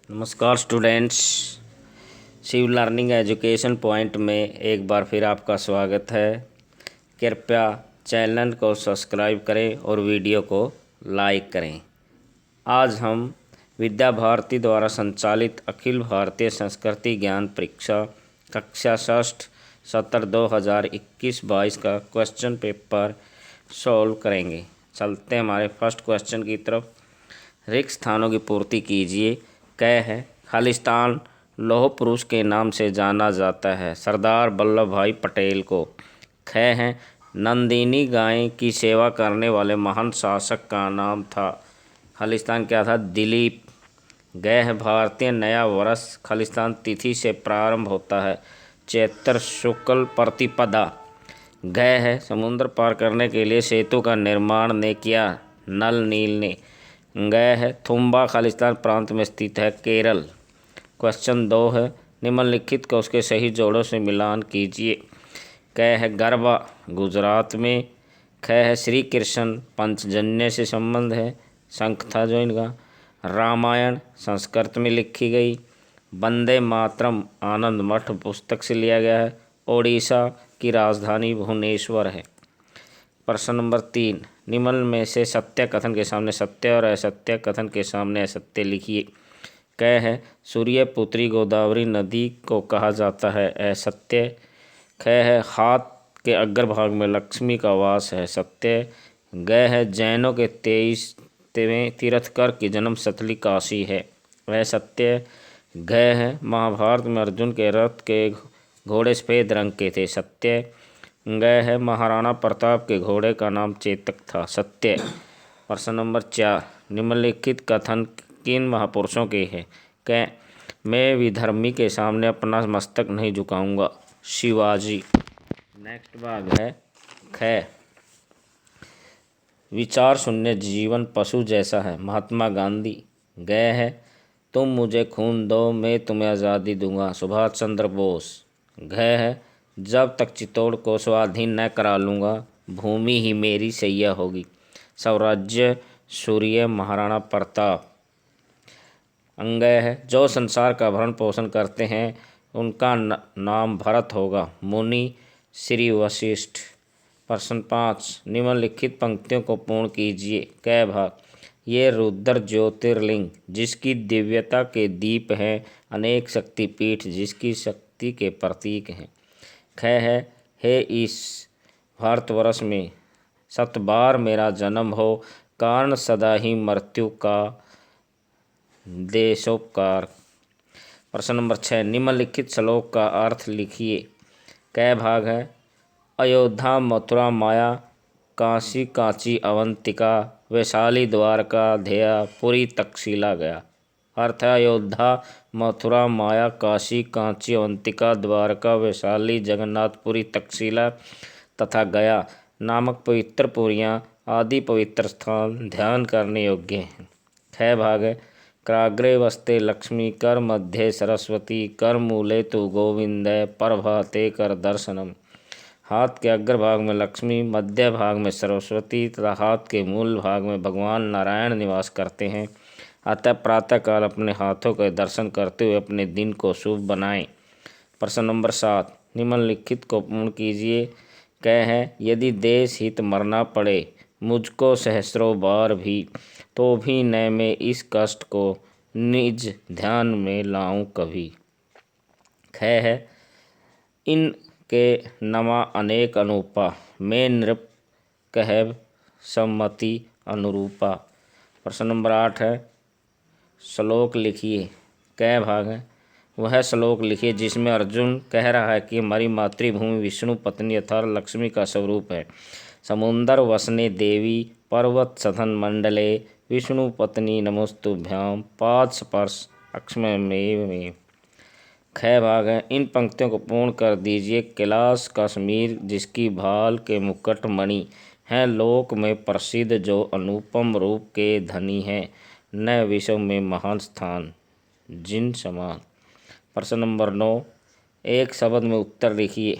नमस्कार students, Shiv learning education point में एक बार फिर आपका स्वागत है। कृपया चैनल को सब्सक्राइब करें और वीडियो को लाइक करें। आज हम विद्या भारती द्वारा संचालित अखिल भारतीय संस्कृति ज्ञान परीक्षा कक्षा षष्ठ सत्र 2021-22 का क्वेश्चन पेपर सॉल्व करेंगे। चलते हैं हमारे फर्स्ट क्वेश्चन की तरफ। रिक्त स्थानों की पूर्ति कीजिए। क है खालिस्तान लौह पुरुष के नाम से जाना जाता है सरदार वल्लभ भाई पटेल को। ख है नंदिनी गाय की सेवा करने वाले महान शासक का नाम था। खालिस्तान क्या था? दिलीप। ग है भारतीय नया वर्ष खालिस्तान तिथि से प्रारंभ होता है चैत्र शुक्ल प्रतिपदा। घ है समुद्र पार करने के लिए सेतु का निर्माण ने किया नल नील ने। ग है थुम्बा खालिस्तान प्रांत में स्थित है केरल। क्वेश्चन 2 है निम्नलिखित को उसके सही जोड़ों से मिलान कीजिए। क है गरबा गुजरात में। ख है श्री कृष्ण पंचजन्य से संबंध है, शंख था जो इनका। रामायण संस्कृत में लिखी गई। वंदे मातरम आनंद मठ पुस्तक से लिया गया है। ओडिशा की राजधानी भुवनेश्वर है। प्रश्न नंबर 3 निम्न में से सत्य कथन के सामने सत्य और असत्य कथन के सामने असत्य लिखिए। क है सूर्यपुत्री गोदावरी नदी को कहा जाता है, असत्य। ख है हाथ के अग्रभाग में लक्ष्मी का वास है, सत्य। ग है जैनों के 23वें तीर्थकर की जन्म स्थली काशी है, असत्य। घ है महाभारत में अर्जुन के रथ के घोड़े सफेद रंग के थे, सत्य। ग है महाराणा प्रताप के घोड़े का नाम चेतक था, सत्य। प्रश्न नंबर 4 निम्नलिखित कथन किन महापुरुषों के हैं? क मैं विधर्मी के सामने अपना मस्तक नहीं झुकाऊंगा, शिवाजी। नेक्स्ट भाग है ख विचार शून्य जीवन पशु जैसा है, महात्मा गांधी। ग है तुम मुझे खून दो मैं तुम्हें आज़ादी दूंगा, सुभाष चंद्र बोस। घ है जब तक चित्तौड़ को स्वाधीन न करा लूँगा भूमि ही मेरी सैया होगी, स्वराज्य सूर्य महाराणा प्रताप। अंग है जो संसार का भरण पोषण करते हैं उनका नाम भरत होगा, मुनि श्री वशिष्ठ। प्रश्न 5 निम्नलिखित पंक्तियों को पूर्ण कीजिए। क भाग ये रुद्र ज्योतिर्लिंग जिसकी दिव्यता के दीप हैं, अनेक शक्तिपीठ जिसकी शक्ति के प्रतीक हैं। ख है हे इस भारतवर्ष में 7 बार मेरा जन्म हो, कारण सदा ही मृत्यु का देशोपकार। प्रश्न नंबर 6 निम्नलिखित श्लोक का अर्थ लिखिए। क भाग है अयोध्या मथुरा माया काशी कांची अवंतिका, वैशाली द्वारका धेया पुरी तक्षशिला गया। अर्थ है अयोध्या मथुरा माया काशी कांची अवंतिका द्वारका वैशाली जगन्नाथपुरी तक्षशिला तथा गया नामक पवित्र पुरियाँ आदि पवित्र स्थान ध्यान करने योग्य हैं। ख भाग है कराग्रे वस्ते लक्ष्मी कर मध्ये सरस्वती कर मूले तु गोविंद प्रभाते कर दर्शनम। हाथ के अग्रभाग में लक्ष्मी, मध्य भाग में सरस्वती तथा हाथ के मूल भाग में भगवान नारायण निवास करते हैं, अतः प्रातःकाल अपने हाथों के दर्शन करते हुए अपने दिन को शुभ बनाएं। प्रश्न नंबर 7 निम्नलिखित को पूर्ण कीजिए। क है यदि देश हित मरना पड़े मुझको सहस्रों बार भी, तो भी न मैं इस कष्ट को निज ध्यान में लाऊं कभी। ख है इन के नमा अनेक अनुपा, मैं नृप कहब सम्मति अनुरूपा। प्रश्न नंबर 8 है श्लोक लिखिए। क भाग है वह श्लोक लिखिए जिसमें अर्जुन कह रहा है कि हमारी मातृभूमि विष्णु पत्नी अर्थात लक्ष्मी का स्वरूप है। समुंदर वसने देवी पर्वत सधन मंडले विष्णु पत्नी नमोस्तुभ्याम पाद स्पर्श अक्ष्ममेव में। ख भाग है इन पंक्तियों को पूर्ण कर दीजिए। कैलाश कश्मीर जिसकी भाल के मुकुट मणि हैं, लोक में प्रसिद्ध जो अनुपम रूप के धनी हैं, न विश्व में महान स्थान जिन समान। प्रश्न नंबर 9 एक शब्द में उत्तर लिखिए।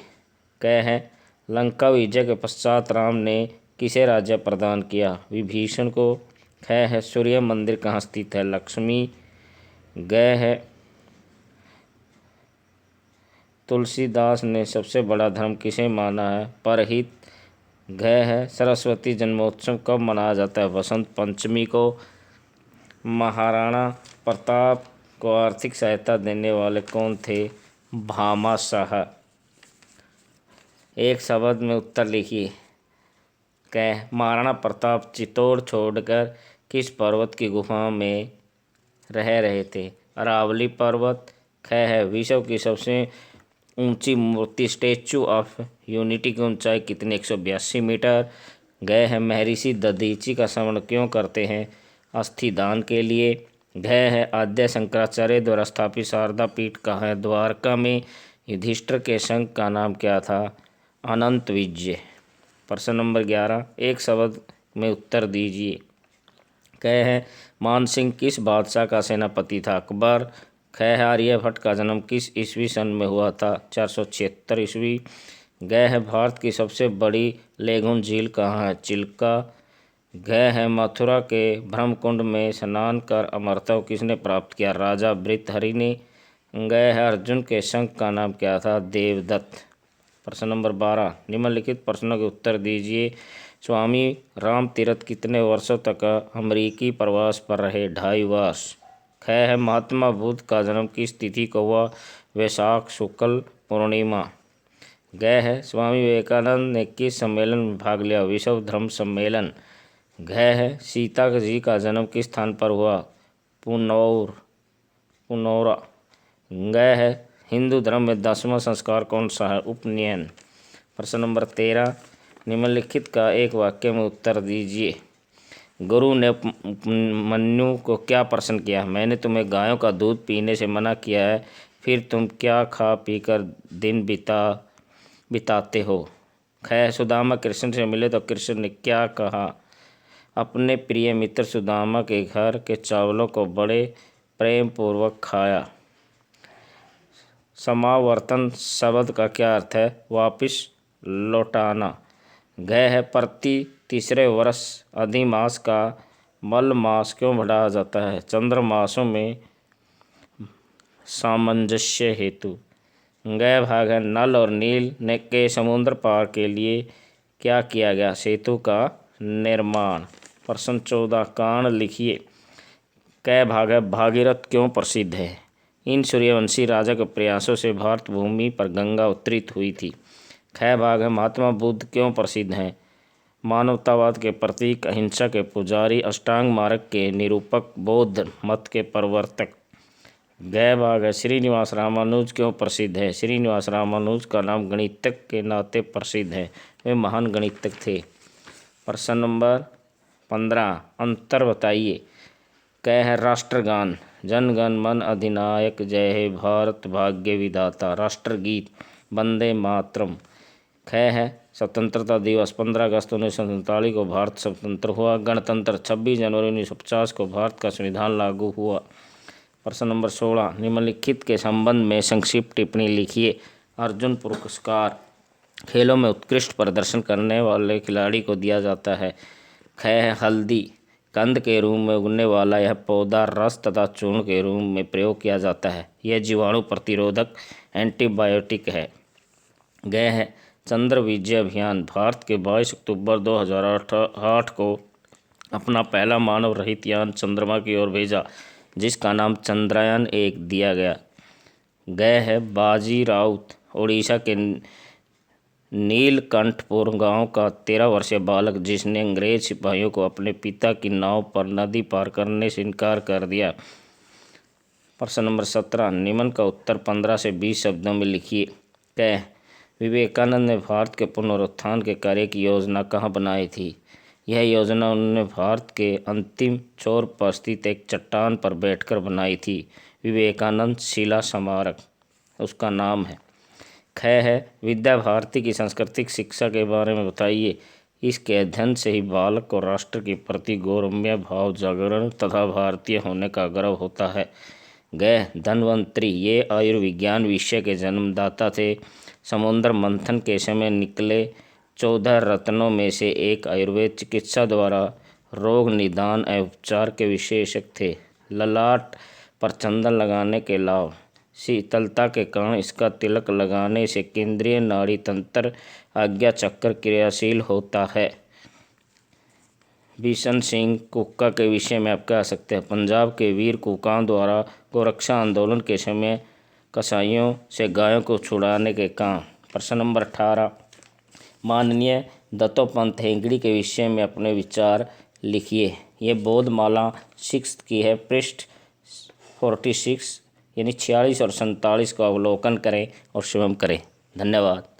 क है लंका विजय के पश्चात राम ने किसे राज्य प्रदान किया? विभीषण को। ख है सूर्य मंदिर कहाँ स्थित है? लक्ष्मी गए है तुलसीदास ने सबसे बड़ा धर्म किसे माना है? परहित। गए है सरस्वती जन्मोत्सव कब मनाया जाता है? वसंत पंचमी को। महाराणा प्रताप को आर्थिक सहायता देने वाले कौन थे? भामाशाह। एक शब्द में उत्तर लिखिए। कह महाराणा प्रताप चित्तौड़ छोड़कर किस पर्वत की गुफा में रह रहे थे? अरावली पर्वत। ख है विश्व की सबसे ऊंची मूर्ति स्टैचू ऑफ यूनिटी की ऊंचाई कितनी? 182 मीटर। गए है महर्षि दधीची का श्रवण क्यों करते हैं? अस्थि दान के लिए। गए है आद्य शंकराचार्य द्वारा स्थापित शारदा पीठ कहाँ है? द्वारका में। युधिष्ठिर के संघ का नाम क्या था? अनंत विजय। प्रश्न नंबर 11, एक शब्द में उत्तर दीजिए। कह है मानसिंह किस बादशाह का सेनापति था? अकबर। ख है आर्यभट्ट का जन्म किस ईस्वी सन में हुआ था? 476 ईस्वी। गह है भारत की सबसे बड़ी लेगुन झील कहाँ है? चिल्का। गह है मथुरा के ब्रह्मकुंड में स्नान कर अमरत्व किसने प्राप्त किया? राजा भृतहरि ने। गह है अर्जुन के शंख का नाम क्या था? देवदत्त। प्रश्न नंबर 12, निम्नलिखित प्रश्नों के उत्तर दीजिए। स्वामी रामतीर्थ कितने वर्षों तक अमरीकी प्रवास पर रहे? 2.5 वर्ष। ख है महात्मा बुद्ध का जन्म किस तिथि को हुआ? वैशाख शुक्ल पूर्णिमा। ग है स्वामी विवेकानंद ने किस सम्मेलन में भाग लिया? विश्व धर्म सम्मेलन। घ है सीता जी का जन्म किस स्थान पर हुआ? पुनौरा। ग है हिंदू धर्म में 10वां संस्कार कौन सा है? उपनयन। प्रश्न नंबर 13, निम्नलिखित का एक वाक्य में उत्तर दीजिए। गुरु ने उपमन्यु को क्या प्रश्न किया? मैंने तुम्हें गायों का दूध पीने से मना किया है, फिर तुम क्या खा पीकर दिन बिताते हो? खैर सुदामा कृष्ण से मिले तो कृष्ण ने क्या कहा? अपने प्रिय मित्र सुदामा के घर के चावलों को बड़े प्रेम पूर्वक खाया। समावर्तन शब्द का क्या अर्थ है? वापिस लौटाना। गए है प्रति तीसरे वर्ष अधिमास का मलमास क्यों बढ़ाया जाता है? चंद्रमासों में सामंजस्य हेतु। गए भाग है नल और नील ने के समुद्र पार के लिए क्या किया गया? सेतु का निर्माण। प्रश्न 14, कारण लिखिए। कै भाग है भागीरथ क्यों प्रसिद्ध है? इन सूर्यवंशी राजा के प्रयासों से भारत भूमि पर गंगा उत्तरित हुई थी। ख भाग है महात्मा बुद्ध क्यों प्रसिद्ध हैं? मानवतावाद के प्रतीक, अहिंसा के पुजारी, अष्टांग मार्ग के निरूपक, बौद्ध मत के प्रवर्तक। गय भाग है श्रीनिवास रामानुज क्यों प्रसिद्ध है? श्रीनिवास रामानुज का नाम गणितज्ञ के नाते प्रसिद्ध है, वे महान गणितज्ञ थे। प्रश्न नंबर 15, अंतर बताइए। कह है राष्ट्रगान। जन गण मन अधिनायक जय हे भारत भाग्य विधाता। राष्ट्रगीत वंदे मातरम। ख है स्वतंत्रता दिवस 15 अगस्त 1947 को भारत स्वतंत्र हुआ। गणतंत्र 26 जनवरी 1950 को भारत का संविधान लागू हुआ। प्रश्न नंबर 16, निम्नलिखित के संबंध में संक्षिप्त टिप्पणी लिखिए। अर्जुन पुरस्कार खेलों में उत्कृष्ट प्रदर्शन करने वाले खिलाड़ी को दिया जाता है। ख है हल्दी। कंद के रूप में उगने वाला यह पौधा रस तथा चूर्ण के रूप में प्रयोग किया जाता है। यह जीवाणु प्रतिरोधक एंटीबायोटिक है। ग है चंद्र विजय अभियान। भारत के 22 अक्टूबर 2008 को अपना पहला मानव रहित यान चंद्रमा की ओर भेजा, जिसका नाम चंद्रयान-1 दिया गया। गए है बाजी राउत। उड़ीसा के नीलकंठपुर गांव का 13 वर्षीय बालक जिसने अंग्रेज सिपाहियों को अपने पिता की नाव पर नदी पार करने से इनकार कर दिया। प्रश्न नंबर 17, निम्न का उत्तर 15 से 20 शब्दों में लिखिए। कह विवेकानंद ने भारत के पुनरुत्थान के कार्य की योजना कहाँ बनाई थी? यह योजना उन्होंने भारत के अंतिम छोर पर स्थित एक चट्टान पर बैठकर बनाई थी। विवेकानंद शिला स्मारक उसका नाम है। ख है विद्या भारती की सांस्कृतिक शिक्षा के बारे में बताइए। इसके अध्ययन से ही बालक को राष्ट्र के प्रति गौरवमय भाव जागरण तथा भारतीय होने का गर्व होता है। गए धन्वंतरी ये आयुर्विज्ञान विषय के जन्मदाता थे। समुद्र मंथन के समय निकले 14 रत्नों में से एक आयुर्वेद चिकित्सा द्वारा रोग निदान एवं उपचार के विशेषज्ञ थे। ललाट पर चंदन लगाने के लाभ। शीतलता के कारण इसका तिलक लगाने से केंद्रीय नाड़ी तंत्र आज्ञा चक्र क्रियाशील होता है। बिशन सिंह कुक्का के विषय में आप कह सकते हैं। पंजाब के वीर कुकाओं द्वारा गोरक्षा आंदोलन के समय कसाईयों से गायों को छुड़ाने के काम। प्रश्न नंबर 18, माननीय दत्तोपंत हेगड़े के विषय में अपने विचार लिखिए। ये बोधमाला 6 की है, पृष्ठ 46 यानी 46 और 47 का अवलोकन करें और स्वयं करें। धन्यवाद।